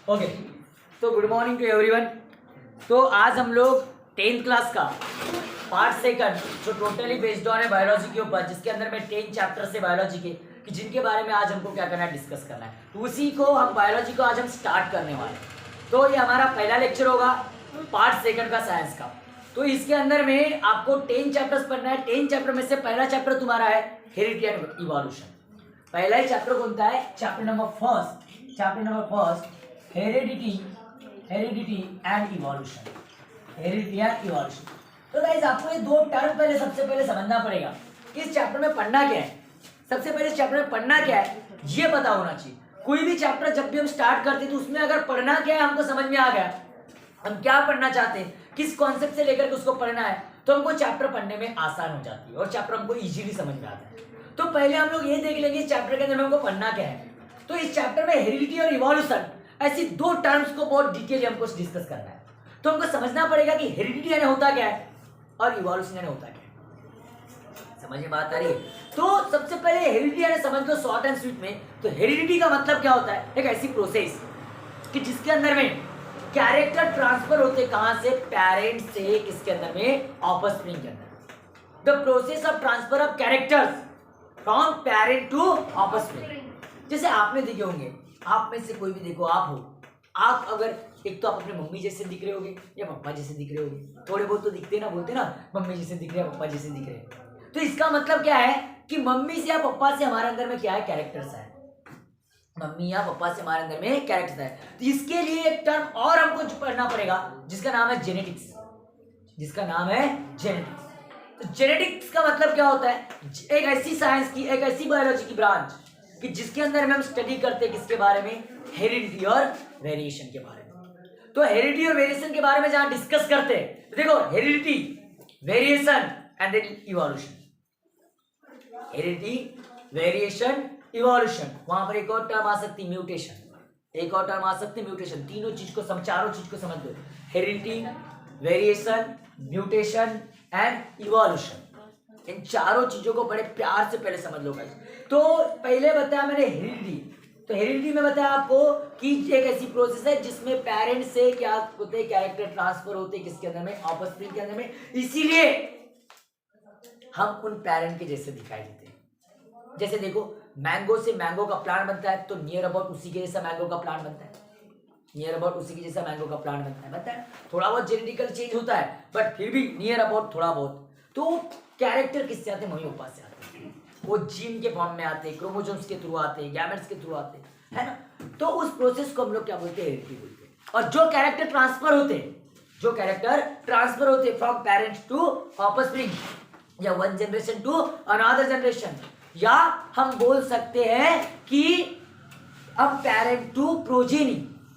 Okay, तो good morning to everyone. तो आज हम लोग 10th क्लास का पार्ट सेकंड जो टोटली बेस्ड ऑन है बायोलॉजी के ऊपर, जिसके अंदर में 10 चैप्टर से बायोलॉजी के कि जिनके बारे में आज हमको क्या करना है, डिस्कस करना है। तो उसी को हम बायोलॉजी को आज हम स्टार्ट करने वाले हैं। तो ये हमारा पहला लेक्चर होगा पार्ट सेकंड का साइंस का। तो इसके अंदर में आपको 10 चैप्टर्स पढ़ना है। 10 चैप्टर में से पहला चैप्टर तुम्हारा है हेरिडिटी एंड इवोल्यूशन। पहला ही चैप्टर कौन सा है? Chapter number first heredity and evolution. Heredity and evolution. तो गाइस आपको ये दो टर्म पहले सबसे पहले समझना पड़ेगा कि इस चैप्टर में पढ़ना क्या है। सबसे पहले इस चैप्टर में पढ़ना क्या है ये पता होना चाहिए। कोई भी चैप्टर जब भी हम स्टार्ट करते हैं तो उसमें अगर पढ़ना क्या है हमको समझ में आ गया, हम क्या पढ़ना चाहते हैं, किस कॉन्सेप्ट से लेकर के उसको पढ़ना है, तो हमको चैप्टर पढ़ने में आसान हो जाती है और चैप्टर हमको इजीली समझ में आता है। तो पहले हम लोग ये देख लेंगे इस चैप्टर के अंदर हमको पढ़ना क्या है। तो इस चैप्टर में हेरिडिटी और इवोल्यूशन ऐसी दो टर्म्स को बहुत डिटेल हमको डिस्कस करना है। तो हमको समझना पड़ेगा कि हेरिडिटी यानी होता क्या है और इवोल्यूशन यानी होता क्या है। समझ में बात आ रही है? तो सबसे पहले हेरिडिटी यानी समझ लो शॉर्ट एंड स्वीट में। तो हेरिडिटी का मतलब क्या होता है? एक ऐसी प्रोसेस कि जिसके अंदर में कैरेक्टर ट्रांसफर होते कहां से? पेरेंट से किसके अंदर में? ऑफस्प्रिंग के अंदर। The process of transfer of characters from parent to offspring. जैसे आपने देखे होंगे, आप में से कोई भी देखो, आप हो, आप अगर एक तो आप अपने मम्मी जैसे दिख रहे होगे या पापा जैसे दिख रहे होगे, थोड़े बहुत तो दिखते ना, बोलते ना मम्मी जैसे दिख रहे हैं, पापा जैसे दिख रहे हैं। तो इसका मतलब क्या है कि मम्मी से या पापा से हमारे अंदर में क्या है? कैरेक्टर्स है। मम्मी या पापा से हमारे अंदर में कैरेक्टर्स है। तो इसके लिए एक टर्म और हमको पढ़ना पड़ेगा जिसका नाम है जेनेटिक्स। जिसका नाम है जेनेटिक्स। तो जेनेटिक्स का मतलब क्या होता है? एक ऐसी साइंस की, एक ऐसी बायोलॉजी की ब्रांच कि जिसके अंदर में हम स्टडी करते हैं किसके बारे में? हेरिडिटी और वेरिएशन के बारे में। तो हेरिडिटी और वेरिएशन के बारे में जहां डिस्कस करते हैं तो देखो heredity, variation and then evolution. Heredity, variation, evolution. वहां पर एक और टर्म आ सकती है म्यूटेशन। एक और टर्म आ सकती है म्यूटेशन। तीनों चीज को चारों चीज को समझ लो। Heredity, variation, mutation and evolution. इन चारों चीजों को बड़े प्यार से पहले समझ लो गाइस। तो पहले बताया मैंने हेरिडिटी। तो हेरिडिटी में बताया आपको कि एक ऐसी प्रोसेस है जिसमें पेरेंट से क्या होते हैं? कैरेक्टर ट्रांसफर होते हैं किसके अंदर में? ऑफस्प्रिंग के अंदर में। इसीलिए हम उन पेरेंट के जैसे दिखाई देते हैं। जैसे देखो, मैंगो से मैंगो का प्लांट बनता है तो नियर अबाउट उसी के जैसा मैंगो का प्लांट बनता है। नियर अबाउट उसी के जैसा मैंगो का प्लांट बनता है। थोड़ा बहुत जेनेटिकल चेंज होता है बट फिर भी नियर अबाउट थोड़ा बहुत। तो कैरेक्टर किससे आते हैं? मम्मी पापा से आते हैं। वो जीन के फॉर्म में आते हैं, क्रोमोसोम्स के थ्रू आते हैं, गैमेट्स के थ्रू आते हैं, है ना। तो उस प्रोसेस को हम लोग क्या बोलते हैं? हेरिडिटी बोलते हैं। और जो कैरेक्टर ट्रांसफर होते हैं, जो कैरेक्टर ट्रांसफर होते हैं फ्रॉम पेरेंट्स टू ऑफस्प्रिंग या one generation to another generation, या हम बोल सकते हैं कि अब पेरेंट टू प्रोजेनी।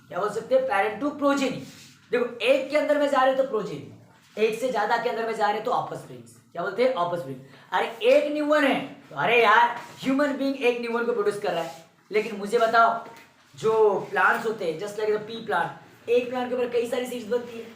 क्या बोल सकते हैं? Parent to progeny. देखो, एक के अंदर में जा रहे तो प्रोजेनी, एक से ज्यादा के अंदर में जा रहे तो ऑफस्प्रिंग। क्या बोलते हैं? ऑफस्प्रिंग। अरे एक न्यूबॉर्न है तो अरे यार ह्यूमन बीइंग एक न्यूबॉर्न को प्रोड्यूस कर रहा है। लेकिन मुझे बताओ, जो प्लांट्स होते हैं just like the P plant, एक प्लांट के ऊपर कई सारी सीड्स बनती है,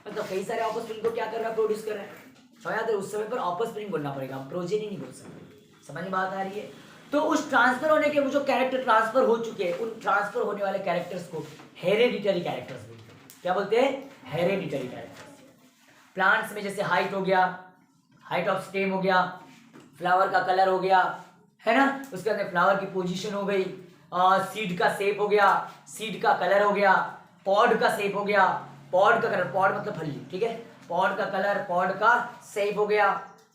मतलब कई सारे ऑफस्प्रिंग को क्या कर रहा है? प्रोड्यूस कर रहा है। शायद उस समय पर ऑफस्प्रिंग बोलना पड़ेगा, हम प्रोजेनी नहीं बोल सकते। समझ में बात आ रही है? तो उस ट्रांसफर होने के वो जो कैरेक्टर ट्रांसफर हो चुके हैं, उन ट्रांसफर होने वाले कैरेक्टर्स को हेरिडिटरी कैरेक्टर्स बोलते हैं। क्या बोलते हैं? Hereditary characters. प्लांट्स में जैसे हाइट हो गया, हाइट ऑफ स्टेम हो गया, फ्लावर का कलर हो गया, है ना, उसके अंदर फ्लावर की पोजीशन हो गई, सीड का शेप हो गया, सीड का कलर हो गया, पॉड का शेप हो गया, पॉड का कलर, पॉड मतलब फली, ठीक है, पॉड का कलर, पॉड का शेप हो गया।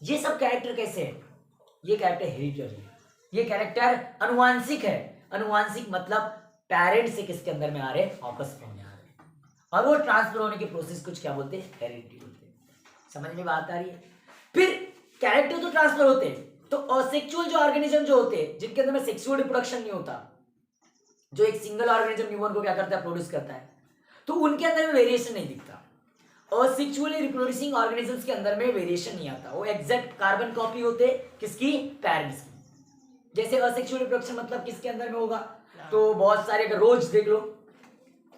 ये सब कैरेक्टर कैसे है? ये कैरेक्टर हेरिडिटरी है। ये कैरेक्टर अनुवांशिक है। अनुवांशिक मतलब पेरेंट से किसके अंदर में आ रहे? ऑफस्प्रिंग में आ रहे, और वो ट्रांसफर होने के प्रोसेस कुछ क्या बोलते हैं? हेरिडिटी बोलते हैं। समझ में बात आ रही है? फिर कैरेक्टर तो ट्रांसफर होते हैं, तो असेक्सुअल जो ऑर्गेनिज्म जो होते हैं जिनके अंदर में सेक्सुअल रिप्रोडक्शन नहीं होता, जो एक सिंगल ऑर्गेनिज्म न्यूबॉर्न को क्या करता है? प्रोड्यूस करता है, तो उनके अंदर में वेरिएशन नहीं दिखता। असेक्सुअली रिप्रोड्यूसिंग ऑर्गेनिजम्स के अंदर में वेरिएशन नहीं आता। वो एग्जैक्ट कार्बन कॉपी होते किसकी? पेरेंट्स की। जैसे असेक्सुअल रिप्रोडक्शन मतलब किसके अंदर में होगा? तो बहुत सारे, अगर रोज देख लो,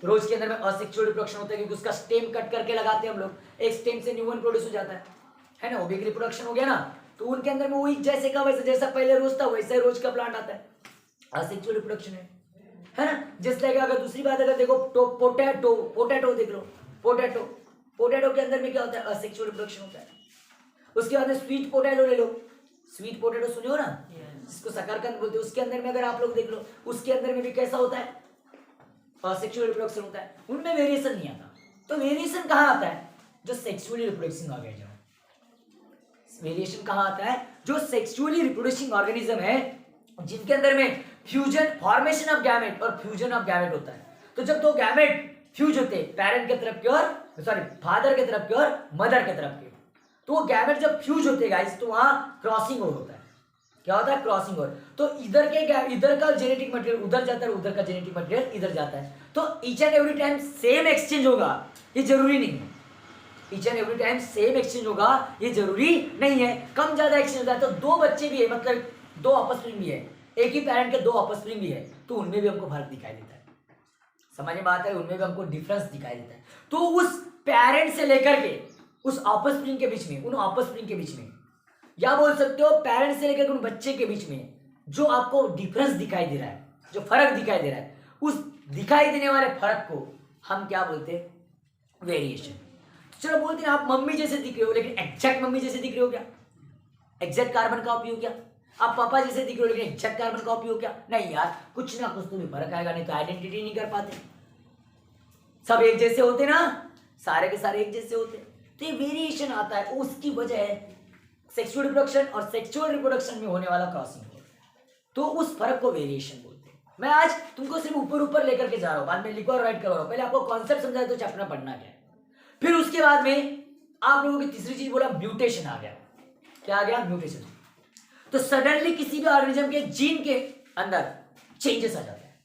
रोज के अंदर में असेक्सुअल रिप्रोडक्शन होता है क्योंकि उसका स्टेम कट करके लगाते हैं हम लोग, एक स्टेम से न्यूबॉर्न प्रोड्यूस हो जाता है ना, वो बिग रिप्रोडक्शन हो गया ना। तो उनके अंदर में वही जैसे का वैसे, जैसा पहले रोज था वैसे रोज का प्लांट आता है, असेक्सुअल रिप्रोडक्शन है। है ना। जस्ट लाइक अगर दूसरी बात अगर देखो तो पोटैटो देख लो, पोटैटो के अंदर में क्या होता है, असेक्सुअल रिप्रोडक्शन होता है। उसके बाद में स्वीट पोटैटो ले लो, स्वीट पोटैटो सुने हो ना, जिसको शकरकंद बोलते हैं, उसके अंदर में अगर आप लोग देख लो, उसके अंदर में भी कैसा होता है, असेक्सुअल रिप्रोडक्शन होता है, उनमें वेरिएशन नहीं आता। तो वेरिएशन कहाँ आता है, जो सेक्सुअली रिप्रोड्यूसिंग ऑर्गेनिज्म। वेरिएशन कहाँ आता है, जो सेक्सुअली रिप्रोड्यूसिंग ऑर्गेनिज्म है, जिनके अंदर में फ्यूजन, फॉर्मेशन ऑफ गैमेट और फ्यूजन ऑफ गैमेट होता है। तो जब दो गैमेट फ्यूज होते हैं पेरेंट के तरफ की और फादर के तरफ की और मदर के तरफ की, तो वो गैमेट जब फ्यूज होते हैं गाइस, तो वहां क्रॉसिंग ओवर होता है। क्या होता है, क्रॉसिंग ओवर। तो इधर का जेनेटिक मटेरियल उधर जाता है, उधर का जेनेटिक मटेरियल इधर जाता है। तो each and every time same exchange होगा ये जरूरी नहीं है, each and every time same exchange होगा ये जरूरी नहीं है, कम ज्यादा एक्सचेंज होता है। तो दो बच्चे भी है, मतलब दो ऑफस्प्रिंग भी है, एक ही पेरेंट के दो ऑफस्प्रिंग भी है, तो उनमें भी हमको फर्क दिखाई देता है। समझ में बात है, उनमें भी हमको डिफरेंस दिखाई देता है। तो उस पेरेंट से लेकर के उस ऑफस्प्रिंग के बीच में, उन ऑफस्प्रिंग के बीच में, या बोल सकते हो पेरेंट से लेकर उन बच्चे के बीच में जो आपको डिफरेंस दिखाई दे रहा है, जो फर्क दिखाई दे रहा है, उस दिखाई देने वाले फर्क को हम क्या बोलते हैं, वेरिएशन। चलो बोलते हैं आप मम्मी जैसे दिख रहे हो, लेकिन एग्जैक्ट मम्मी जैसे दिख रहे हो क्या, एग्जैक्ट कार्बन का उपयोग क्या, आप पापा जैसे दिख रहे हो लेकिन एग्जैक्ट कार्बन का उपयोग क्या, नहीं यार, कुछ ना कुछ तो भी फर्क आएगा, नहीं तो आइडेंटिटी नहीं कर पाते। सब एक जैसे होते ना, सारे के सारे एक जैसे होते, तो ये वेरिएशन आता है, उसकी वजह है सेक्सुअल रिप्रोडक्शन, और सेक्सुअल रिप्रोडक्शन में होने वाला क्रॉसिंग, तो उस फर्क को वेरिएशन बोलते हैं। मैं आज तुमको सिर्फ ऊपर ऊपर लेकर के जा रहा हूँ, बाद में लिखो और राइट करवा रहा हूँ। पहले आपको कॉन्सेप्ट समझाए तो चैप्टर में पढ़ना क्या है, फिर उसके बाद में आप लोगों की तीसरी चीज बोला म्यूटेशन आ गया। क्या आ गया, म्यूटेशन। तो सडनली किसी भी ऑर्गेनिज्म के जीन के अंदर चेंजेस आ जाते हैं।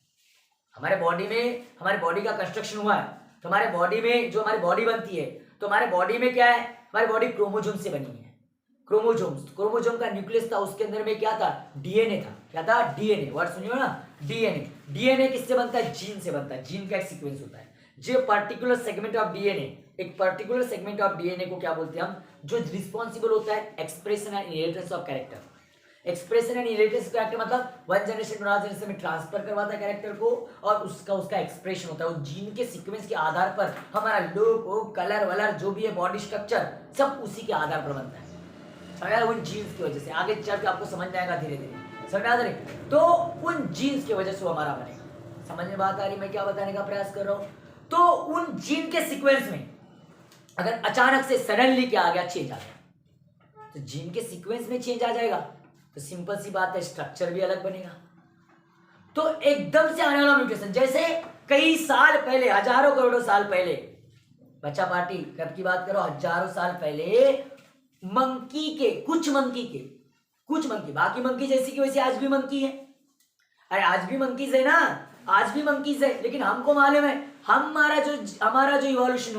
हमारे बॉडी में, हमारे बॉडी का कंस्ट्रक्शन हुआ है, तो हमारे बॉडी में जो हमारी बॉडी बनती है, तो हमारे बॉडी में क्या है, हमारी बॉडी क्रोमोजोम से बनी है। क्रोमोजोम का न्यूक्लियस था, उसके अंदर में क्या था, डीएनए था। क्या था, डीएनए, वर्ड सुनियो ना, डीएनए। डीएनए किससे बनता है, जीन से बनता है। जीन का एक सीक्वेंस होता है, जो पर्टिकुलर सेगमेंट ऑफ डीएनए, एक पर्टिकुलर सेगमेंट ऑफ डीएनए को क्या बोलते हैं हम, जो रिस्पॉन्सिबल होता है expression and inheritance of character. Expression and inheritance character मतलब one generation to another generation में ट्रांसफर करवाता है कैरेक्टर को, और उसका एक्सप्रेशन होता है। वो जीन के सीक्वेंस के आधार पर हमारा लुक, कलर वलर जो भी है, बॉडी स्ट्रक्चर, सब उसी के आधार पर बनता है। उन जीन्स की वजह से आगे चल के आपको समझ में आएगा, धीरे धीरे समझ आ रही, तो उन जीन्स की वजह से वो हमारा बनेगा। समझ में बात आ रही, मैं क्या बताने का प्रयास कर रहा हूं। तो उन जीन के सीक्वेंस में अगर अचानक से सडनली क्या आ गया, चेंज आ गया, तो जीन के सीक्वेंस में चेंज आ जाएगा, तो सिंपल सी बात है, स्ट्रक्चर भी अलग बनेगा। तो एकदम से आने वाला म्यूटेशन, जैसे कई साल पहले, हजारों करोड़ों साल पहले, बच्चा पार्टी कब की बात करो, हजारों साल पहले मंकी के, कुछ मंकी, बाकी मंकी जैसी की वैसी आज भी मंकी है। अरे आज भी मंकीज है ना, आज भी मंकीज है, लेकिन हमको मालूम है हमारा जो इवोल्यूशन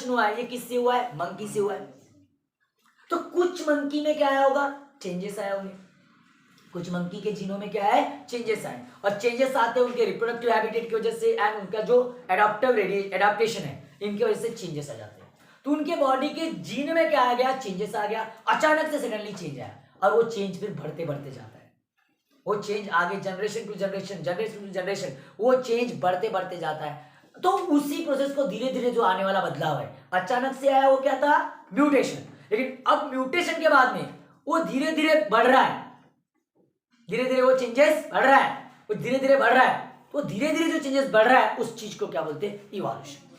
हुआ है, ये किससे हुआ है, मंकी से हुआ है। तो कुछ मंकी में क्या आया होगा, चेंजेस आए होंगे। कुछ मंकी के जीनों में क्या है, चेंजेस आए, और चेंजेस आते हैं उनके रिप्रोडक्टिव हैबिटेट की वजह से, एंड उनका जो एडाप्टेशन है, इनकी वजह से चेंजेस आ जाते हैं। तो उनके बॉडी के जीन में क्या आ गया, चेंजेस आ गया, अचानक से सडनली चेंज आया, और वो चेंज फिर बढ़ते जाता है। वो चेंज आगे जनरेशन टू जनरेशन वो चेंज बढ़ते जाता है। तो उसी प्रोसेस को धीरे धीरे जो आने वाला बदलाव है, अचानक से आया, वो क्या था, म्यूटेशन। लेकिन अब म्यूटेशन के बाद में वो धीरे धीरे बढ़ रहा है, धीरे धीरे वो चेंजेस बढ़ रहा है, वो धीरे धीरे बढ़ रहा है। तो धीरे धीरे जो चेंजेस बढ़ रहा है, उस चीज को क्या बोलते हैं, इवोल्यूशन।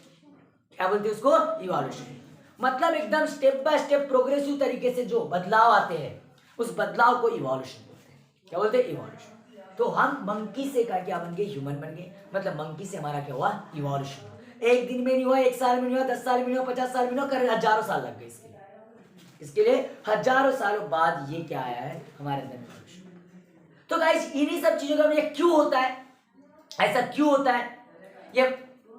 क्या बोलते हैं उसको, इवोल्यूशन। मतलब एकदम स्टेप बाय स्टेप प्रोग्रेसिव तरीके से जो बदलाव आते हैं, उस बदलाव को इवोल्यूशन बोलते हैं। क्या बोलते हैं, इवोल्यूशन। तो हम मंकी से क्या बन गए, ह्यूमन बन गए। मतलब मंकी से हमारा क्या हुआ, इवोल्यूशन। एक दिन में नहीं हुआ, एक साल में नहीं हुआ, 10 साल में नहीं हुआ, 50 साल में नहीं हुआ, कर हजारों साल लग गए इसके लिए हजारों सालों बाद ये क्या आया है हमारे अंदर इवोल्यूशन। तो गाइस इन्हीं सब चीजों का ये क्यों होता है, ऐसा क्यों होता है, ये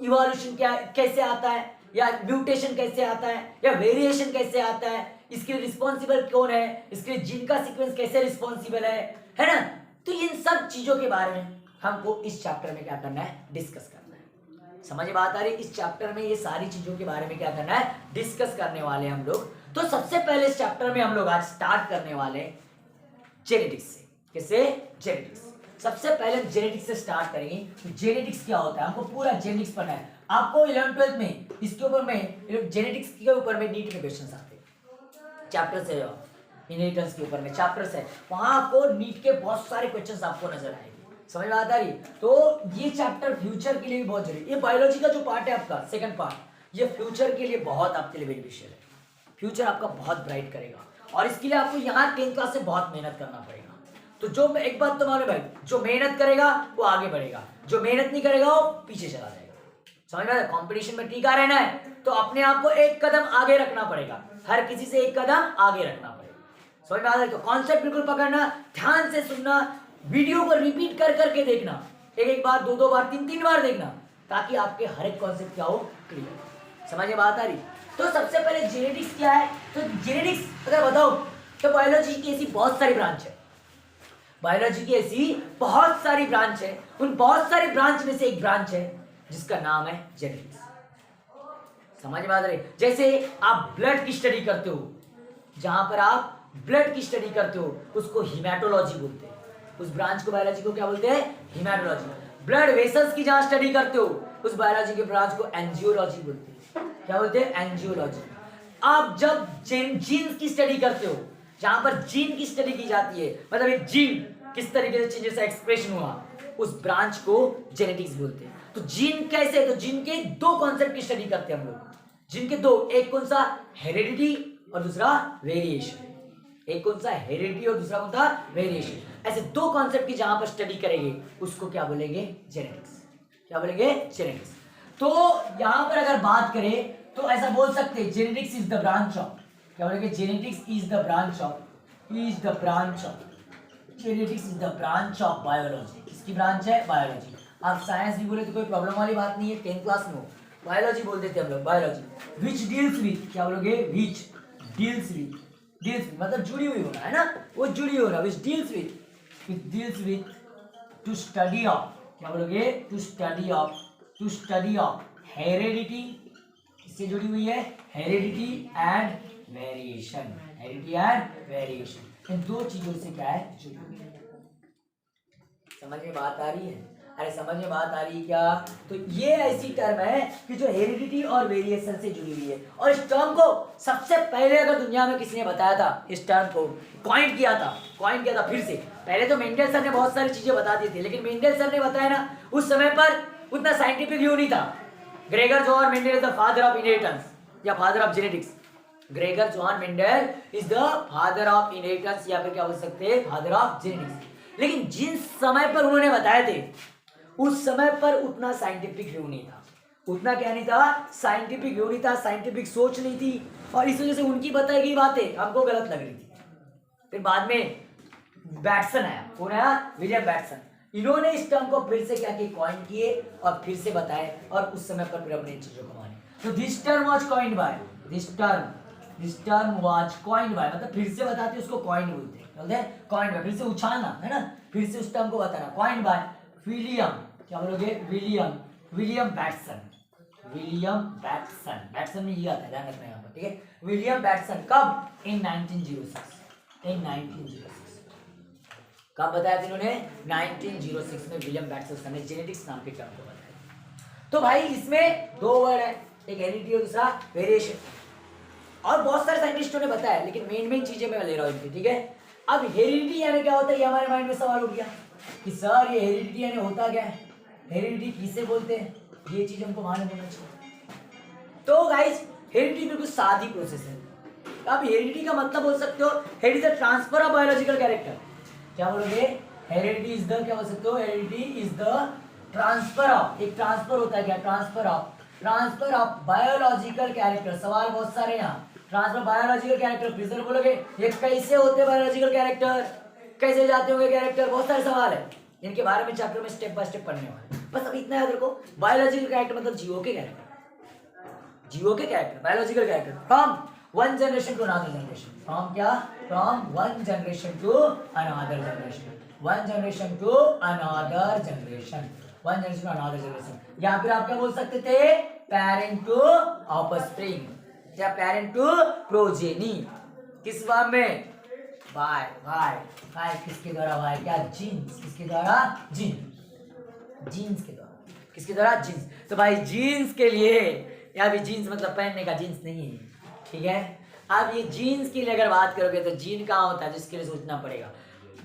इवोल्यूशन क्या कैसे आता है, या म्यूटेशन कैसे आता है, या वेरिएशन कैसे आता है, इसके लिए रिस्पॉन्सिबल कौन है, इसके लिए जीन का सीक्वेंस कैसे रिस्पॉन्सिबल है ना। तो इन सब चीजों के बारे में हमको इस चैप्टर में क्या करना है, डिस्कस करना है। समझ बात आ रही, इस चैप्टर में ये सारी चीजों के बारे में क्या करना है, डिस्कस करने वाले हम लोग। तो सबसे पहले इस चैप्टर में हम लोग आज स्टार्ट करने वाले जेनेटिक्स से। किससे, जेनेटिक्स। सबसे पहले हम जेनेटिक्स से स्टार्ट करेंगे। तो जेनेटिक्स क्या होता है, हमको पूरा जेनेटिक्स पढ़ना है। आपको 11th-12th में इसके ऊपर में जेनेटिक्स के ऊपर में नीट के क्वेश्चंस आते हैं, चैप्टर से इनहेरिटेंस के ऊपर में चैप्टर्स है, वहां आपको नीट के बहुत सारे क्वेश्चंस आपको नजर आएंगे। समझ में आता रही? तो ये चैप्टर फ्यूचर के लिए भी बहुत जरूरी। ये बायोलॉजी का जो पार्ट है आपका सेकंड पार्ट, ये फ्यूचर के लिए बहुत आपके लिए बेनिफिशियल है। फ्यूचर आपका बहुत ब्राइट करेगा और इसके लिए आपको यहाँ 10th क्लास से बहुत मेहनत करना पड़ेगा। तो जो एक बात तो मालूम भाई, जो मेहनत करेगा वो आगे बढ़ेगा, जो मेहनत नहीं करेगा वो पीछे चला जाएगा। समझ में? कंपटीशन में टीका रहना है तो अपने आप को एक कदम आगे रखना पड़ेगा, हर किसी से एक कदम आगे रखना पड़ेगा। समझ में आ रहा है? तो कॉन्सेप्ट बिल्कुल पकड़ना, ध्यान से सुनना, वीडियो को रिपीट कर करके देखना, एक बार, दो बार, तीन बार देखना, ताकि आपके हर एक कॉन्सेप्ट क्या हो, क्लियर। समझ में बात आ रही? तो सबसे पहले जेनेटिक्स क्या है? तो जेनेटिक्स अगर बताओ तो बायोलॉजी की ऐसी बहुत सारी ब्रांच है, बायोलॉजी की ऐसी बहुत सारी ब्रांच है। उन बहुत सारी ब्रांच में से एक ब्रांच है जिसका नाम है जेनेटिक्स। समझ में आ रही? जैसे आप ब्लड की स्टडी करते हो, जहां पर आप ब्लड की स्टडी करते हो उसको हिमेटोलॉजी बोलते हैं। उस ब्रांच को, बायोलॉजी को क्या बोलते हैं? हिमेटोलॉजी। ब्लड वेसल्स की जहां स्टडी करते हो उस बायोलॉजी के ब्रांच को एंजियोलॉजी बोलते हैं। क्या बोलते हैं? एंजियोलॉजी। आप जब जीन्स की स्टडी करते हो, जहां पर जीन की स्टडी की जाती है, मतलब एक जीन किस तरीके से चेंजेस एक्सप्रेशन हुआ, उस ब्रांच को जेनेटिक्स बोलते हैं। तो जीन कैसे? तो जीन के दो कॉन्सेप्ट की स्टडी करते हैं हम लोग। जीन के दो, एक कौन सा? हेरिडिटी और दूसरा वेरिएशन। एक कौन सा? हेरिडिटी और दूसरा कौन सा? वेरिएशन। ऐसे दो कॉन्सेप्ट की जहां पर स्टडी करेंगे उसको क्या बोलेंगे? जेनेटिक्स। क्या बोलेंगे? जेनेटिक्स। तो यहां पर अगर बात करें तो ऐसा बोल सकते हैं, genetics is the branch of, क्या बोलेंगे? Genetics is the branch of, genetics is the branch of biology. किसकी ब्रांच है? बायोलॉजी। आप साइंस भी बोले तो कोई प्रॉब्लम वाली बात नहीं है, 10th क्लास में बायोलॉजी बोल देते हम लोग, बायोलॉजी। विच डील्स विथ, क्या बोलोगे? विच डील्स विथ, मतलब जुड़ी हुई होना है ना, वो जुड़ी होना। Which deals with to study of, क्या बोलोगे? टू स्टडी ऑफ हेरिडिटी, किससे जुड़ी हुई है? Heredity and variation. Heredity and variation, इन दो चीजों से क्या है? जुड़ी हुई है। समझ में बात आ रही है? अरे समझ में बात आ रही है क्या? तो ये ऐसी टर्म है कि जो हेरिडिटी और वेरिएशन से जुड़ी हुई है। और इस टर्म को सबसे पहले अगर दुनिया में किसी ने बताया था, इस टर्म को कॉइन किया था फिर से। पहले तो मेंडल सर ने बहुत सारी चीजें बता दी थी, लेकिन मेंडल सर ने बताया ना, उस समय पर उतना साइंटिफिक व्यू नहीं था। Gregor Johann Mendel is the father of inheritance या father of genetics. Gregor Johann Mendel is the father of inheritance, या फिर क्या बोल सकते हैं? Father of genetics. लेकिन जिस समय पर उन्होंने बताए थे उस समय पर उतना साइंटिफिक व्यू नहीं था, उतना क्या नहीं था? साइंटिफिक व्यू नहीं था, साइंटिफिक सोच नहीं थी, और इस वजह से उनकी बताई गई बातें हमको गलत लग रही थी। फिर बाद में बैटसन आया, कौन आया? William Bateson. इन्होंने इस टर्म को फिर से क्या किया? कॉइन किए और फिर से बताए, और उस समय पर फिर अपने इन चीजों को माने। तो this term was coined bye, this term was coined bye, मतलब फिर से बताते उसको कॉइन बोलते हैं, कॉइन्ड बाय, फिर से उछालना है ना, फिर से उस टर्म को बताना, कॉइन्ड बाय विलियम, क्या बोलोगे? William Bateson. बैटसन में ये आता है, ध्यान रखना यहाँ पर, ठीक है? विलियम बैटसन कब? इन 1906। कब बताया था इन्होंने? 1906 में विलियम बैटसन ने जेनेटिक्स नाम के टर्म को बताया। तो भाई इसमें दो वर्ड है, एक हेरिडिटी और दूसरा वेरिएशन, और बहुत सारे साइंटिस्टों ने बताया, लेकिन मेन चीजें मैं ले रहा हूँ, ठीक है? अब हेरिडिटी यानी क्या होता है, ये हमारे माइंड में सवाल उठ गया कि सर ये हेरिडिटी यानी होता क्या है, हेरिडिटी किसे बोलते हैं, ये चीज हमको मालूम होना चाहिए। तो गाइस हेरिडिटी बिल्कुल सादी प्रोसेस है। अब हेरिडिटी का मतलब बोल सकते हो, heredity is the transfer of biological character. क्या बोलोगे? हेरिडिटी इज द, क्या बोल सकते हो? Heredity is the transfer of, एक ट्रांसफर होता है क्या? Transfer of biological character. सवाल बहुत सारे यहाँ, ट्रांसफर बायोलॉजिकल कैरेक्टर, फिर से बोलोगे ये कैसे होते हैं बायोलॉजिकल कैरेक्टर, कैसे जाते होंगे कैरेक्टर, बहुत सारे सवाल है, इनके बारे में चैप्टर में स्टेप बाय स्टेप पढ़ने वाले। बस अब इतना याद रखो, बायोलॉजिकल कैरेक्टर मतलब जीवों के character, biological character from one generation to another generation. From क्या? From one generation to another generation, या फिर आप क्या बोल सकते थे? पेरेंट टू ऑफस्प्रिंग या पेरेंट टू प्रोजेनी। किस फॉर्म में? भाई भाई भाई किसके द्वारा भाई, क्या जीन्स, किसके द्वारा, जीन्स के द्वारा, किसके द्वारा, जीन्स। तो भाई जीन्स के लिए, यहाँ भी जीन्स मतलब पहनने का, जीन्स नहीं है, ठीक है। अब ये जीन्स के लिए अगर बात करोगे तो जीन कहाँ होता है, जिसके लिए सोचना पड़ेगा,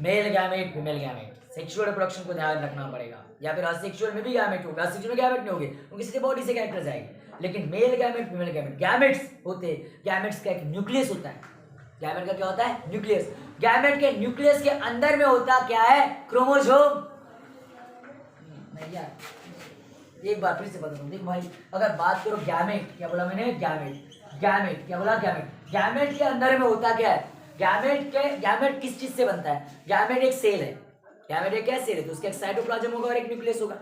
male gamete female gamete, sexual reproduction को ध्यान रखना पड़ेगा, या फिर असेक्सुअल में भी गैमेट होगा, असेक्सुअल में गैमेट नहीं होंगे, उनकी सीधे बॉडी से कैरेक्टर्स आएंगे, लेकिन male gamete female gamete, gametes होते, गैमेट्स का एक न्यूक्लियस होता है, गैमेट का क्या होता है, न्यूक्लियस। गैमेट के न्यूक्लियस के अंदर में होता क्या है, क्रोमोसोम। नहीं यार, एक बार फिर से बता दूं, देख भाई, अगर बात करो गैमेट, क्या बोला मैंने, गैमेट क्या बोला, गैमेट के अंदर में होता क्या है, गैमेट किस चीज से बनता है, गैमेट एक सेल है, गैमेट एक क्या सेल है, तो उसका एक साइटोप्लाज्म होगा और एक न्यूक्लियस होगा,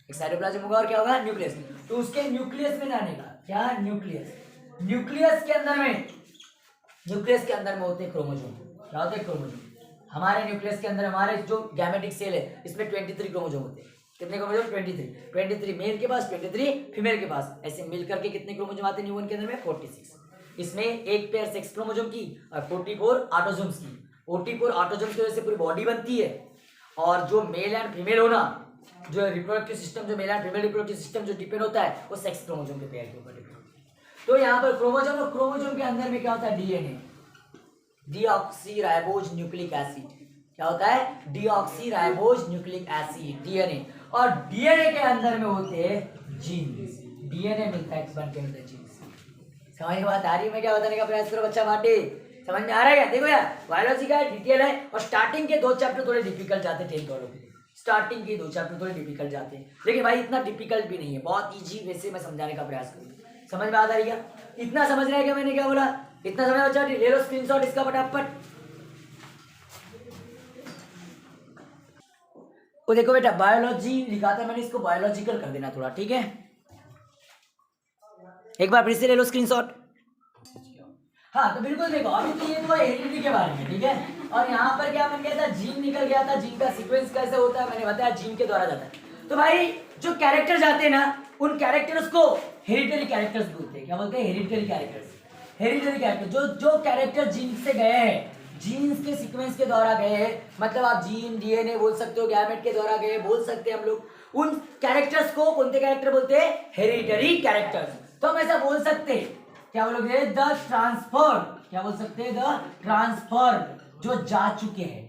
एक साइटोप्लाज्म होगा और क्या होगा, न्यूक्लियस। तो उसके न्यूक्लियस में जाने का क्या, न्यूक्लियस के अंदर में होते हैं क्रोमोसोम, क्या होते हैं, क्रोमोसोम। हमारे न्यूक्लियस के अंदर, हमारे जो गैमेटिक सेल है, इसमें 23 क्रोमोसोम होते हैं, कितने क्रोमोसोम, 23 मेल के पास, 23 फीमेल के पास, ऐसे मिल करके कितने क्रोमोसोम आते हैं न्यूबॉर्न के अंदर में, 46। इसमें एक पेयर सेक्स क्रोमोसोम की और 44 ऑटोसोम्स की, 44 ऑटोसोम्स की वजह से पूरी बॉडी बनती है। और जो मेल एंड फीमेल होना, जो रिप्रोडक्टिव सिस्टम, जो male and female reproductive system जो डिपेंड होता है, वो सेक्स क्रोमोसोम के पेयर के ऊपर डिपेंड होता है। तो यहाँ पर क्रोमोसोम और क्रोमोसोम के अंदर में क्या होता है, डीएनए, डीऑक्सीराइबोज न्यूक्लिक एसिड, क्या होता है, डीऑक्सीराइबोज न्यूक्लिक एसिड, डीएनए। और डीएनए के अंदर में होते हैं जीन्स, डीएनए मिलता है, बन के मिलता है जीन्स। समझ में बात आ रही है, मैं क्या बताने का प्रयास करो बच्चा बाटे, समझ में आ रहा है क्या, देखो यार बायोलॉजी का डिटेल है, और स्टार्टिंग के 2 चैप्टर थोड़े डिफिकल्ट जाते हैं 10th वालों के लिए, स्टार्टिंग के 2 चैप्टर थोड़े डिफिकल्ट जाते हैं, लेकिन भाई इतना डिफिकल्ट भी नहीं है, बहुत इजी वैसे मैं समझाने का प्रयास करूँ। समझ में आ रही है क्या, इतना समझ रहे हैं क्या मैंने क्या बोला, इतना समझ बच्चा, ले लो स्क्रीनशॉट इसका फटाफट। वो देखो बेटा, बायोलॉजी लिखा था मैंने, इसको बायोलॉजिकल कर देना थोड़ा, ठीक है। एक बार फिर से ले लो स्क्रीनशॉट। हाँ तो बिल्कुल देखो, अभी तो ये तो हेरिडिटी के बारे में, ठीक है। और यहाँ पर क्या बन गया था, जीन निकल गया था, जीन का सीक्वेंस कैसे होता है मैंने बताया, जीन के द्वारा जाता है। तो भाई जो कैरेक्टर जाते हैं ना, उन कैरेक्टर्स को हेरिडिटरी कैरेक्टर्स बोलते हैं, क्या बोलते हैं, हेरिडिटरी कैरेक्टर्स। हेरिडिटरी कैरेक्टर, जो कैरेक्टर जीन से गए हैं, जीन्स के सीक्वेंस के द्वारा गए हैं, मतलब आप जीन, डीएनए बोल सकते हो, गैमेट के द्वारा गए बोल सकते हैं हम लोग, उन कैरेक्टर्स को कौन से कैरेक्टर बोलते हैं, हेरिडिटरी कैरेक्टर्स। तो हम ऐसा बोल सकते हैं, क्या बोलोगे, द ट्रांसफर्ड, क्या बोल सकते हैं, द ट्रांसफर्ड, जो जा चुके हैं,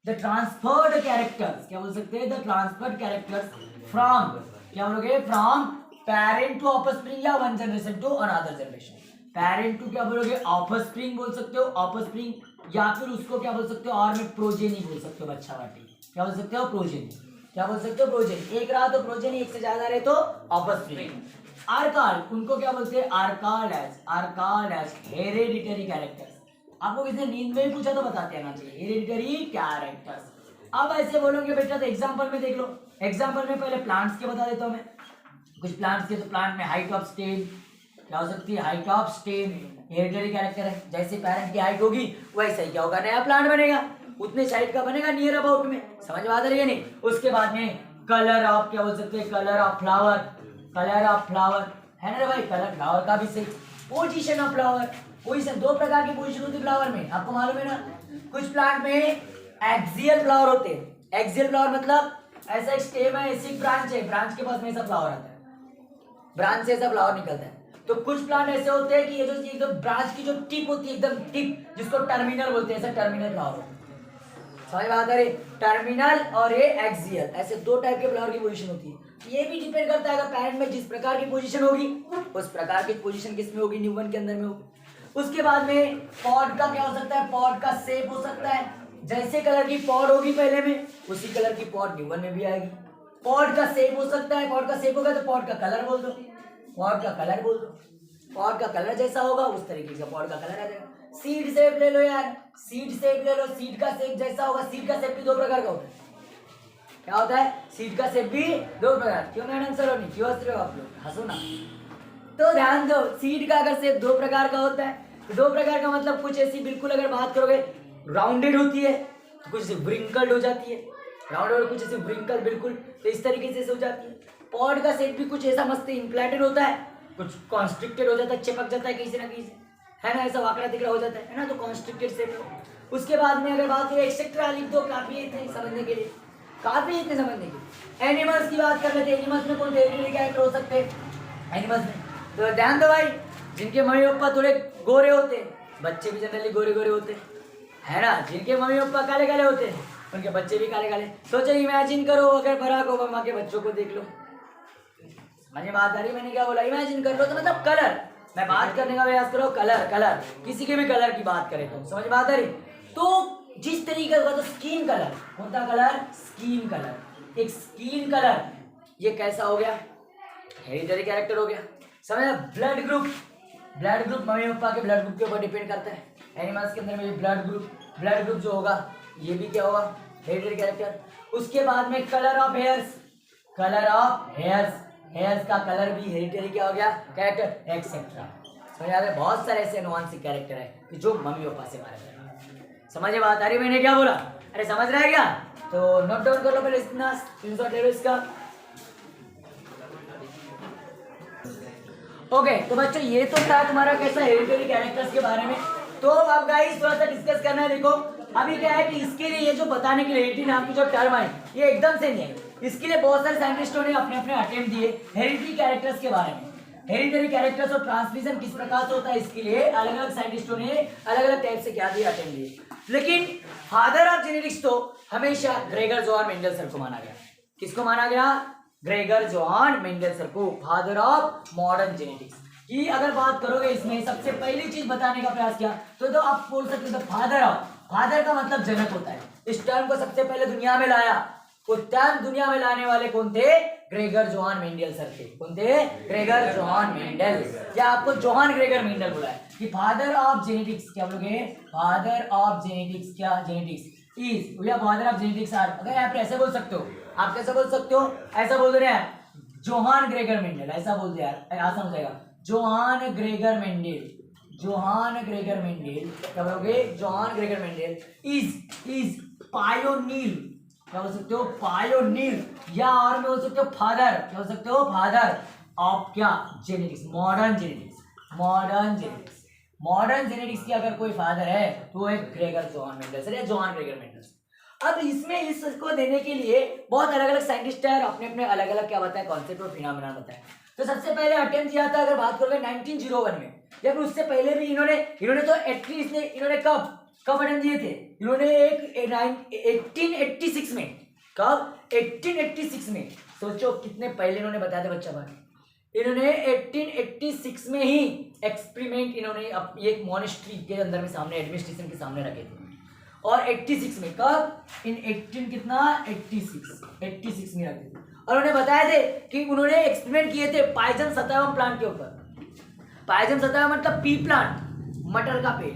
द ट्रांसफर्ड कैरेक्टर्स, क्या बोल सकते हैं, द ट्रांसफर्ड कैरेक्टर्स फ्रॉम, क्या बोलोगे, फ्रॉम पेरेंट टू ऑफस्प्रिंग, या one generation to another generation. Parent to क्या बोलोगे, ऑफस्प्रिंग बोल सकते हो, ऑफस्प्रिंग, या फिर उसको क्या बोल सकते हो, और में प्रोजेनी बोल सकते हो बच्चा बाटी, क्या बोल सकते हो, प्रोजेनी, क्या बोल सकते हो, प्रोजेनी। एक रहा तो प्रोजेनी, एक से ज्यादा रहे तो ऑफस्प्रिंग। आर्काल, उनको क्या बोलते हैं, आर्काल एज हेरेडिटरी कैरेक्टर्स। आपको किसी नींद में भी पूछा तो बताते आना चाहिए, हेरेडिटरी कैरेक्टर्स। अब ऐसे बोलोगे बेटा तो एग्जांपल में देख लो, एग्जांपल में पहले प्लांट्स के बता देता हूं मैं, कुछ प्लांट्स के। तो प्लांट में हाइट ऑफ स्टेम क्या हो सकती है, height of stem hereditary character है, जैसे पेरेंट की हाइट होगी वैसे ही क्या होगा, नया प्लांट बनेगा, उतने हाइट का बनेगा नियर अबाउट में। समझ में आ रही है नहीं। उसके बाद में कलर ऑफ, क्या बोल सकते हैं, colour of flower, colour of flower है ना भाई, कलर फ्लावर का भी सही। पोजीशन ऑफ फ्लावर, पोजीशन, 2 प्रकार की पोजीशन होती है फ्लावर में, आपको मालूम है ना। कुछ प्लांट में एक्सियल फ्लावर होते हैं, एक्सियल फ्लावर मतलब ऐसा एक स्टेम है, ऐसी ब्रांच है, ब्रांच के पास में ऐसा फ्लावर आता है, ब्रांच से ऐसा फ्लावर निकलता है। तो कुछ प्लांट ऐसे होते हैं कि ये जो एकदम ब्रांच की जो टिप होती है, एकदम टिप, जिसको टर्मिनल बोलते हैं, ऐसा टर्मिनल फ्लावर होता है। समझ में आता है, टर्मिनल और ये एक्सियल, ऐसे 2 टाइप के फ्लावर की पोजीशन होती है। ये भी डिपेंड करता है, अगर पेरेंट में जिस प्रकार की पोजीशन होगी, उस प्रकार की पोजीशन किस में होगी, न्यूबॉर्न के अंदर में होगी। उसके बाद में पॉड का क्या हो सकता है, पॉड का शेप हो सकता है, जैसे कलर की पॉड होगी पहले में, उसी कलर की पॉड न्यूबॉर्न में भी आएगी। पॉड का शेप हो सकता है, पॉड का शेप होगा तो पॉड का कलर बोल दो, पॉड का कलर बोल दो, पॉड का कलर जैसा होगा उस तरीके से पॉड का कलर आ जाएगा। सीड शेप ले लो यार, सीड शेप ले लो, सीड का शेप जैसा होगा। सीड का शेप भी 2 प्रकार का होता है, क्या होता है, सीड का शेप भी 2 प्रकार। क्यों मैडम सलोनी, क्यों हंस रहे हो आप लोग, हंसो ना। तो ध्यान दो, सीड का अगर शेप 2 प्रकार का होता है, तो 2 प्रकार का मतलब कुछ ऐसी बिल्कुल अगर बात करोगे राउंडेड होती है, तो कुछ व्रिंकल्ड हो जाती है, राउंडेड, कुछ ऐसे व्रिंकल बिल्कुल तो इस तरीके से हो जाती है। पॉड का शेप भी कुछ ऐसा मस्त इम्प्लांटेड होता है, कुछ कॉन्स्ट्रिक्टेड हो जाता है, चिपक जाता है कहीं से ना कहीं से, है ना, ऐसा वाकड़ा तिकड़ा हो जाता है ना, तो कॉन्स्ट्रिक्टेड शेप है। उसके बाद में अगर बात करें एक्सेट्रा लिख दो, काफी है इतने समझने के लिए, काफी है इतने समझने के लिए। एनिमल्स की बात कर लेते हैं, एनिमल्स में कौन टेरिटरी कैरेक्टर हो सकते हैं एनिमल्स में? तो ध्यान दो भाई, जिनके मम्मी पापा थोड़े गोरे होते हैं, बच्चे भी जनरली गोरे गोरे होते हैं, है ना। जिनके मम्मी पापा काले काले होते हैं, उनके बच्चे भी काले काले। सोचो इमेजिन करो अगर बराक ओबामा के बच्चों को देख लो, मैंने बात आ रही, मैंने क्या बोला, इमेजिन कर लो। तो मतलब कलर, मैं बात करने का प्रयास करो, कलर कलर किसी के भी कलर की बात करें तो समझ बात आ रही। तो जिस तरीके का तो स्किन कलर, कौन सा कलर? Skin colour. एक स्किन कलर ये कैसा हो गया? हेरिडिटरी कैरेक्टर हो गया, समझ। Blood group, blood group mummy papa के ब्लड ग्रुप के ऊपर डिपेंड करता है। एनिमल्स के अंदर में ब्लड ग्रुप जो होगा ये भी क्या होगा? Hereditary character. उसके बाद में colour of hairs, colour of hairs, hairs का कलर भी हेरिडिटरी क्या हो गया? Character etcetera. समझ आ रहा है? बहुत सारे ऐसे अनुवांशिक कैरेक्टर है कि जो मम्मी पापा से मारे जाते हैं। समझ बात आ रही मैंने क्या बोला? अरे समझ रहा है क्या? तो नोट डाउन कर लो पहले इतना स्क्रीनशॉट ले लो इसका। ओके तो बच्चों ये तो था तुम्हारा कैसा हेरिडिटरी कैरेक्टर्स के बारे में। तो अब गाइस थोड़ा सा डिस्कस करना है। देखो अभी क्या है कि इसके लिए ये जो बताने के लिए हेरिडिटरी नाम की जो टर्म है ये एकदम से नहीं है, इसके लिए बहुत सारे साइंटिस्टों ने अपने अपने अटेम्प्ट दिए हेरिडिटरी कैरेक्टर्स के बारे में। हेरिडिटरी कैरेक्टर्स और ट्रांसमिशन किस प्रकार से होता है इसके लिए अलग अलग साइंटिस्टों ने अलग अलग टाइप से क्या दिया, अटेम्प्ट दिए। लेकिन फादर ऑफ जेनेटिक्स तो हमेशा ग्रेगर जोहान मेंडल सर को माना गया। किसको माना गया? ग्रेगर जोहान मेंडल सर को, फादर ऑफ मॉडर्न जेनेटिक्स की। अगर बात करोगे इसमें सबसे पहली चीज बताने का प्रयास किया तो आप बोल सकते हो फादर ऑफ, फादर का मतलब जनक होता है। इस टर्म को सबसे पहले दुनिया में लाया, वो टर्म दुनिया में लाने वाले कौन थे? ग्रेगर जोहान मेंडल सर थे। कौन थे? Gregor Johann Mendel. क्या आपको जोहान ग्रेगर मेंडल बोला है कि फादर ऑफ जेनेटिक्स, क्या बोलोगे? फादर ऑफ जेनेटिक्स, क्या जेनेटिक्स इज, भैया फादर ऑफ जेनेटिक्स आर। अगर आप ऐसे बोल सकते हो, आप कैसे बोल सकते हो? ऐसा बोल रहे हैं जोहान ग्रेगर मेंडल, ऐसा बोल दे यार, आसान हो जाएगा। Johann Gregor Mendel, Johann Gregor Mendel, क्या बोलोगे? Johann Gregor Mendel is pioneer, क्या बोल सकते हो? पायोनियर, या और में बोल सकते हो फादर, क्या बोल सकते हो? फादर ऑफ क्या? Genetics, modern genetics, modern genetics. Modern genetics की अगर कोई फादर है तो एक ग्रेगर जोहान मेंडल या जोहान ग्रेगर मेंडल। अब इसमें इसको देने के लिए बहुत अलग अलग साइंटिस्ट है और अपने अपने अलग अलग क्या बताया, कॉन्सेप्ट और फिनोमेना बताया। तो सबसे पहले अटेम्प्ट किया था अगर बात करोगे 1901 में, या फिर उससे पहले भी इन्होंने तो एटलीस्ट इन्होंने कब अटेम्प्ट दिए थे? इन्होंने एक 1886 में, कब? 1886 में। सोचो कितने पहले इन्होंने बताया था बच्चा भाई। इन्होंने 1886 में ही एक्सपेरिमेंट इन्होंने एक मॉनेस्ट्री के अंदर में सामने एडमिनिस्ट्रेशन के सामने रखे थे। और 86 में, कब? इन 18 कितना 86 में रखे थे। और उन्होंने बताया थे कि उन्होंने एक्सपेरिमेंट किए थे पाइजन सतावम प्लांट के ऊपर। पाइजन सतावम मतलब पी प्लांट, मटर का पेड़।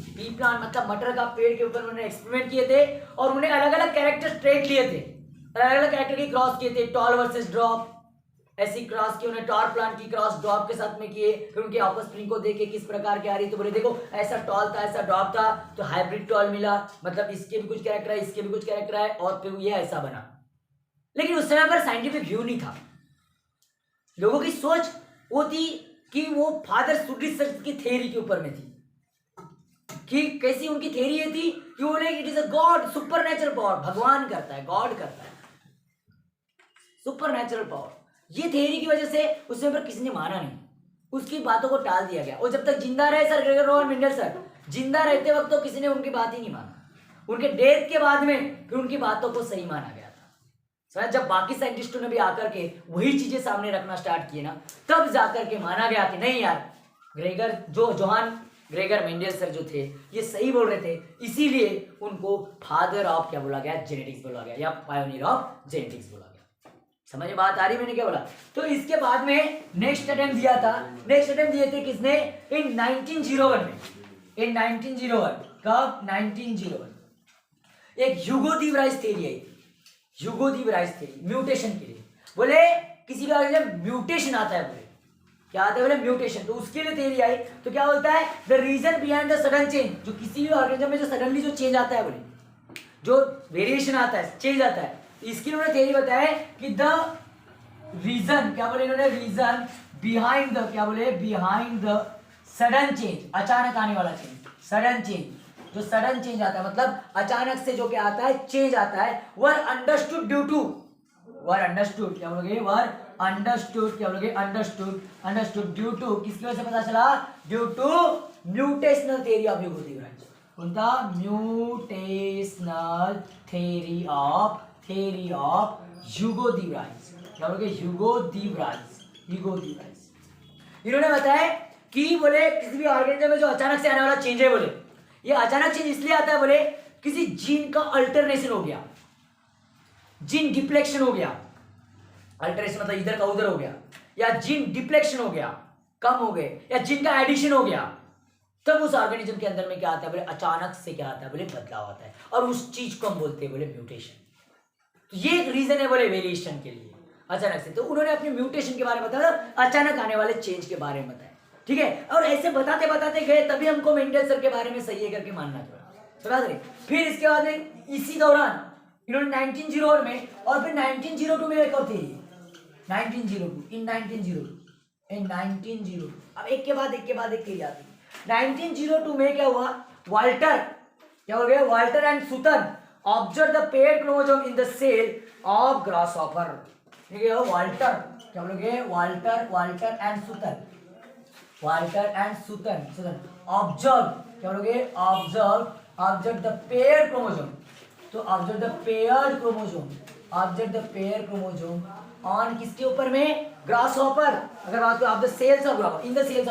पी प्लांट मतलब मटर का पेड़ के ऊपर उन्होंने एक्सपेरिमेंट किए थे और उन्हें अलग अलग कैरेक्टर ट्रेट लिए थे, अलग अलग कैरेक्टर की क्रॉस किए थे। टॉल वर्सेस ड्रॉप, ऐसी क्रॉस की उन्हें टॉर प्लांट की क्रॉस ड्रॉप के साथ में किए। फिर उनके ऑफस्प्रिंग को देखे किस प्रकार के आ रही, तो बोले देखो ऐसा टॉल था ऐसा ड्रॉप था तो हाइब्रिड टॉल मिला, मतलब इसके भी कुछ कैरेक्टर है इसके भी कुछ कैरेक्टर है और फिर ये ऐसा बना। लेकिन उस समय पर साइंटिफिक व्यू नहीं था, लोगों की सोच वो थी कि वो फादर सुडरिच सर की थ्योरी के ऊपर में थी कि कैसी उनकी थ्योरी ये थी कि वो it is a God, supernatural power, भगवान करता है, गॉड करता है, सुपरनेचुरल पावर। ये थ्योरी की वजह से उस समय पर किसी ने माना नहीं, उसकी बातों को टाल दिया गया। और जब तक जिंदा रहे sir Gregor Johann Mendel sir, जिंदा रहते वक्त तो किसी ने उनकी बात ही नहीं माना, उनके डेथ के बाद में फिर उनकी बातों को सही माना गया था। जब बाकी साइंटिस्टों ने भी आकर के वही चीजें सामने रखना स्टार्ट किए ना, तब जाकर के माना गया कि नहीं यार Gregor Johann Gregor Mendel sir जो थे ये सही बोल रहे थे, इसीलिए उनको फादर ऑफ क्या बोला गया, जेनेटिक्स बोला गया या पायोनियर ऑफ जेनेटिक्स बोला गया। समझ में बात आ रही मैंने क्या बोला? तो इसके बाद में नेक्स्ट अटेम्प्ट दिया था, नेक्स्ट अटेम्प्ट दिए थे किसने? इन 1901 में, इन 1901, कब? 1901 एक ह्यूगो डी वराइस थ्योरी आई थी, ह्यूगो डी वराइस थ्योरी म्यूटेशन के लिए। बोले किसी का म्यूटेशन आता है, बोले क्या आता है? बोले म्यूटेशन, तो उसके लिए थ्योरी आई। तो क्या बोलता है? The reason behind the sudden change, जो किसी भी ऑर्गेनिज्म में जो सडनली जो चेंज आता है, बोले जो वेरिएशन आता है, चेंज आता है, इसकी उन्होंने थ्योरी बताया कि द रीजन, क्या बोले इन्होंने? रीजन बिहाइंड द, क्या बोले? बिहाइंड द सडन चेंज, अचानक आने वाला चेंज, सडन चेंज जो सडन चेंज आता है, मतलब अचानक से जो क्या आता है, चेंज आता है, were understood due to, were understood क्या बोलोगे, वर अंडरस्टूड क्या बोलोगे, अंडरस्टूड, अंडरस्टूड ड्यू टू, किसकी वजह से पता चला, due to mutational theory of Hugo de branch, उनका mutational theory of Hugo de branch, क्या बोलोगे, Hugo de branch, Hugo de branch. इन्होंने बताया कि बोले किसी भी ऑर्गेनिज्म में जो अचानक से आने वाला चेंज है, बोले ये अचानक चेंज इसलिए आता है, बोले किसी जीन का अल्टरनेशन हो गया, जीन डिप्लेक्शन हो गया, अल्टरेशन मतलब इधर का उधर हो गया, या जीन डिप्लेक्शन हो गया, कम हो गए, या जीन का एडिशन हो गया, तब उस ऑर्गेनिज्म के अंदर में क्या आता है, बोले अचानक से क्या आता है, बोले बदलाव आता है, और उस चीज को हम बोलते हैं बोले म्यूटेशन। तो ये एक रीजन है बोले वेरिएशन के लिए अचानक से। तो उन्होंने अपने म्यूटेशन के बारे में बताया, अचानक आने वाले चेंज के बारे में बताया, ठीक है। और ऐसे बताते बताते गए, तभी हमको मेंडल सर के बारे में सही है करके मानना पड़ा, समझ रहे। फिर इसके बाद में इसी दौरान इन्होंने 1901 में और फिर 1902 में एक और थी, 1902 अब एक के बाद एक याद। 1902 में क्या हुआ, वाल्टर क्या हो गया, Walter and Sutton observe the pair chromosome in the cell of grasshopper, ठीक है। वाल्टर क्या बोलोगे, Walter and Sutton, Walter and Sutton observe क्या बोलोगे, ऑब्जर्व द पेयर क्रोमोसोम, तो observe the paired chromosome on किसके ऊपर में, ग्रासहॉपर। अगर बात करो, of the cells of grasshopper, in the cells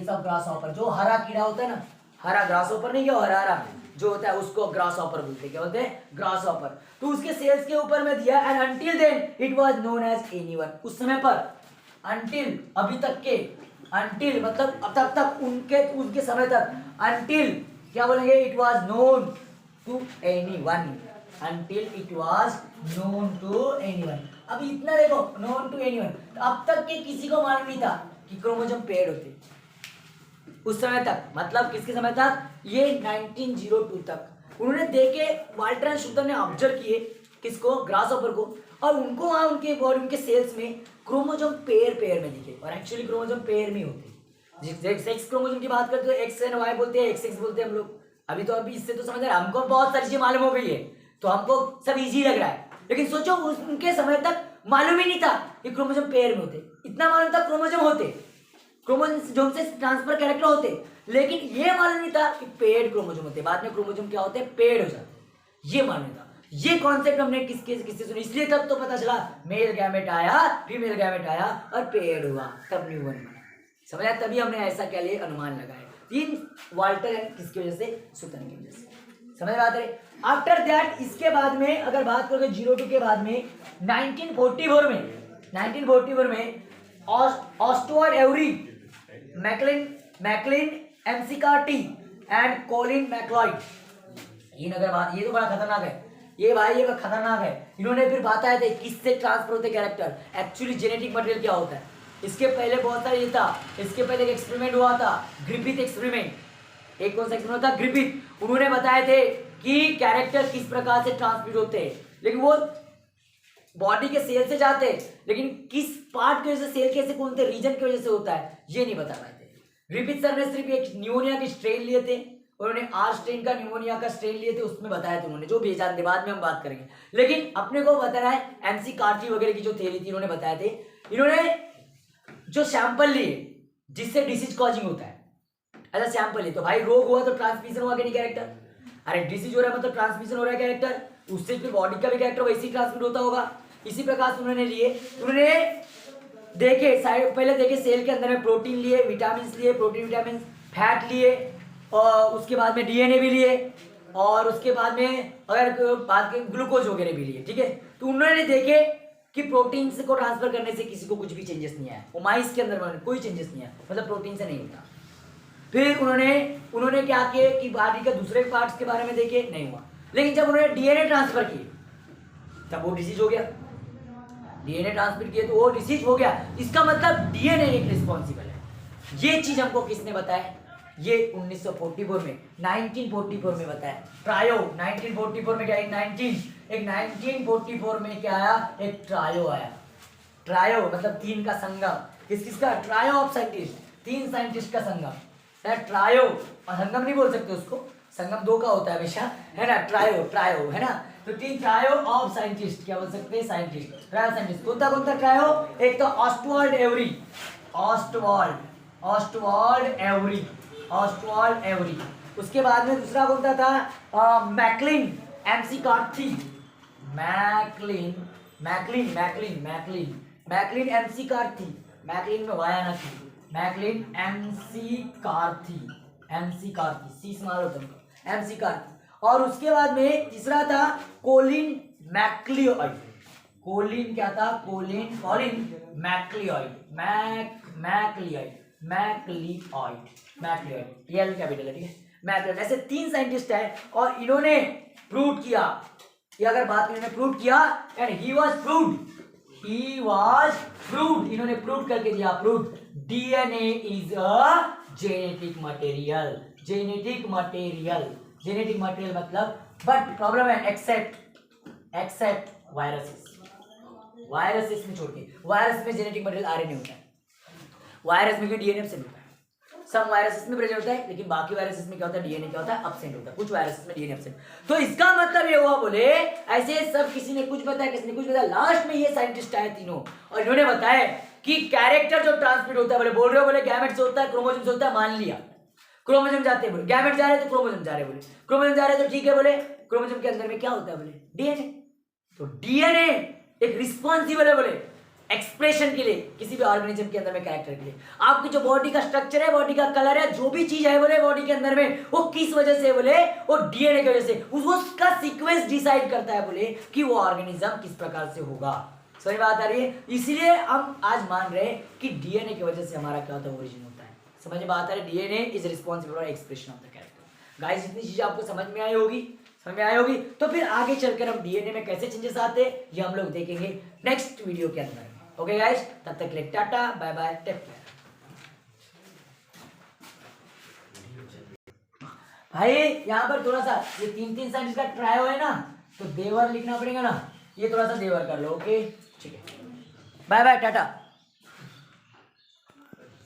of grasshopper, जो हरा कीड़ा होता है ना, हरा ग्रासहॉपर नहीं, क्या हरा जो होता है उसको ग्रासहॉपर बोलते हैं, क्या बोलते हैं, ग्रासहॉपर। तो उसके सेल्स के ऊपर में दिया, and until then it was known as anyone, उस समय पर, अंटिल अभी तक के, अंटिल मतलब अब तक उनके समय तक, अंटिल क्या बोलेंगे, it was known to anyone, until it was known to anyone. अब इतना देखो, नोन टू एनीवन, अब तक के किसी को मालूम नहीं था कि क्रोमोसोम पेयर्ड होते उस समय तक, मतलब किसके समय तक, ये 1902 तक उन्होंने देखे, वाल्टर एंड सुतन ने ऑब्जर्व किए किसको, ग्रासहॉपर को, और उनको वहां उनके बॉडी, उनके सेल्स में क्रोमोसोम पेयर में दिखे, और एक्चुअली क्रोमोसोम पेयर में होते। सेक्स क्रोमोसोम की बात करते हो, एक्स एंड वाई बोलते हैं, एक्स बोलते हैं हम लोग। अभी इससे तो समझ रहे हैं, हमको बहुत सारी चीजें मालूम हो गई है, तो हमको सब इजी लग रहा है, लेकिन सोचो उनके समय तक मालूम ही नहीं था कि क्रोमोसोम पेयर में होते। इतना मालूम था क्रोमोसोम होते, क्रोमोसोम से ट्रांसफर कैरेक्टर होते, लेकिन ये मालूम नहीं था कि पेयर्ड क्रोमोसोम होते। बाद में क्रोमोसोम क्या होते हैं, पेयर्ड हो जाते हैं, ये मालूम था। ये कॉन्सेप्ट हमने किससे सुनी, इसलिए तब तो पता चला मेल गैमेट आया, फीमेल गैमेट आया और पेयर्ड हुआ, तब न्यू वन बना, समझ आया। तभी हमने ऐसा क्या लिए, अनुमान लगाया, तीन वाल्टर एंड किसकी वजह से, सुतन की वजह से, समझ बात है। आफ्टर दैट, इसके बाद में अगर बात करोगे 02 के बाद में 1944 में Oswald Avery, Maclyn McCarty and Colin MacLeod, ये तो बड़ा खतरनाक है, ये खतरनाक है। इन्होंने फिर बताया था किससे ट्रांसफर होते कैरेक्टर, एक्चुअली जेनेटिक मटेरियल क्या होता है। इसके पहले बहुत सारा ये था, इसके पहले एक एक्सपेरिमेंट हुआ था, ग्रिफिथ एक्सपेरिमेंट। एक कौन सा एक्सपेरिमेंट था, ग्रिफिथ। उन्होंने बताए थे कि कैरेक्टर किस प्रकार से ट्रांसमिट होते हैं, लेकिन वो बॉडी के सेल से जाते हैं, लेकिन किस पार्ट की वजह से, सेल के कौन से रीजन की वजह से होता है, ये नहीं बता पाए थे। ग्रिफिथ सर ने सिर्फ एक न्यूमोनिया के स्ट्रेन लिए थे, उन्होंने आर स्ट्रेन का न्यूमोनिया का स्ट्रेन लिए थे, उसमें बताया था उन्होंने, जो भी जानते बाद में हम बात करेंगे। लेकिन अपने को बता रहा है एमसी कार्टी वगैरह की जो थ्योरी थी, उन्होंने बताए थे। इन्होंने जो सैंपल लिए जिससे डिसीज कॉजिंग होता है, ऐसा सैंपल लिए, तो भाई रोग हुआ तो ट्रांसमिशन हुआ कि नहीं कैरेक्टर, अरे डिसीज हो रहा है मतलब ट्रांसमिशन हो रहा है कैरेक्टर, उससे फिर बॉडी का भी कैरेक्टर वैसे ही ट्रांसमिट होता होगा। इसी प्रकार से उन्होंने लिए, उन्होंने देखे पहले देखे सेल के अंदर में प्रोटीन लिए, विटामिन लिए, प्रोटीन विटामिन, फैट लिए, और उसके बाद में डीएनए भी लिए, और उसके बाद में अगर बात करें ग्लूकोज वगैरह भी लिए, ठीक है। तो उन्होंने देखे कि प्रोटीन को ट्रांसफर करने से किसी को कुछ भी चेंजेस नहीं आया, वो माइस के अंदर कोई चेंजेस नहीं आया, मतलब प्रोटीन से नहीं होता। फिर उन्होंने क्या किए कि बॉडी के दूसरे पार्ट्स के बारे में देखे, नहीं हुआ। लेकिन जब उन्होंने डीएनए ट्रांसफर किए तब वो डिसीज हो गया, डीएनए ट्रांसफर किए तो वो डिसीज हो गया। इसका मतलब डीएनए एक रिस्पॉन्सिबल है। ये चीज हमको किसने बताया, ये 1944 में 1944 में बताया ट्रायो। 1944 में क्या, 1944 में क्या आया, एक ट्रायो आया। ट्रायो मतलब तीन का संगम, किस किसका? ट्रायो ऑफ साइंटिस्ट, 3 साइंटिस्ट का संगम है ट्रायो। और संगम नहीं बोल सकते उसको, संगम 2 का होता है हमेशा, है ना? ट्रायो ट्रायो है ना। तो 3 ट्रायो ऑफ साइंटिस्ट, क्या बोल सकते हैं? Scientist, trio scientist. कौन सा ट्रायो? एक तो ऑस्टवाल्ड एवरी, ऑस्टवाल्ड एवरी। उसके बाद में दूसरा कौन सा था? McLean MC Karthi, McLean MC Karthi, McLean में वाया ना थी, McLean MC Karthi C small होता है, एमसी कार्थी। और उसके बाद में तीसरा था कोलिन मैक्लिओइड, कोलिन क्या था? कोलिन मैक्लिओइड, एल कैपिटल है, ठीक है, मैक्लिओइड। ऐसे 3 साइंटिस्ट है और इन्होंने प्रूव किया, ये अगर बात करें, प्रूव किया एंड ही वाज प्रूव्ड, इन्होंने प्रूव करके दिया, proved DNA is a genetic material मतलब, बट प्रॉब्लम है एक्सेप्ट वायरसेस में छोड़ के, वायरस में जेनेटिक मटेरियल आरएनए होता है, वायरस में डीएनए से मिलता है, सम वायरसेस में प्रेजेंट होता है, लेकिन बाकी वायरसेस में क्या होता है? डीएनए क्या होता है? एब्सेंट होता है, कुछ वायरसेस में डीएनए एब्सेंट। तो इसका मतलब ये हुआ, बोले ऐसे सब किसी ने कुछ बताया, किसी ने कुछ बताया, लास्ट में ये साइंटिस्ट आए तीनों और इन्होंने बताया कि कैरेक्टर जो ट्रांसमिट होता है, बोले बोल रहे हो, बोले गैमेट से होता है, क्रोमोसोम से होता है, मान लिया क्रोमोसोम जाते हैं, बोले गैमेट जा रहे हैं तो क्रोमोसोम जा रहे हैं, बोले क्रोमोसोम जा रहे हैं तो ठीक है, बोले क्रोमोसोम के अंदर में क्या होता है? बोले डीएनए। तो डीएनए एक रिस्पॉन्सिबल है, बोले एक्सप्रेशन के लिए, किसी भी ऑर्गेनिज्म के अंदर में, कैरेक्टर के लिए। आपकी जो बॉडी का स्ट्रक्चर है, बॉडी का कलर है, जो भी चीज है बोले बॉडी के अंदर में, वो किस वजह से? बोले वो डीएनए की वजह से, उसका सीक्वेंस डिसाइड करता है, बोले कि वो ऑर्गेनिज्म किस प्रकार से होगा। समझ बात आ रही है? इसलिए हम आज मान रहे हैं कि डीएनए की वजह से हमारा क्या होता है? ओरिजिन होता है। समझ बात आ रही है? DNA is responsible for expression of the character. Guys, जितनी चीजें आपको समझ में आई होगी, तो फिर आगे चलकर हम डीएनए में कैसे चेंजेस आते हैं ये हम लोग देखेंगे नेक्स्ट वीडियो के अंदर। ओके गाइस, तब तक के लिए tata, bye bye, take care. भाई यहाँ पर थोड़ा सा ये 3 साइंटिस्ट का ट्रायो है ना, तो देवर लिखना पड़ेगा ना, ये थोड़ा सा देवर कर लो। ओके, ठीक है, बाय बाय, टाटा।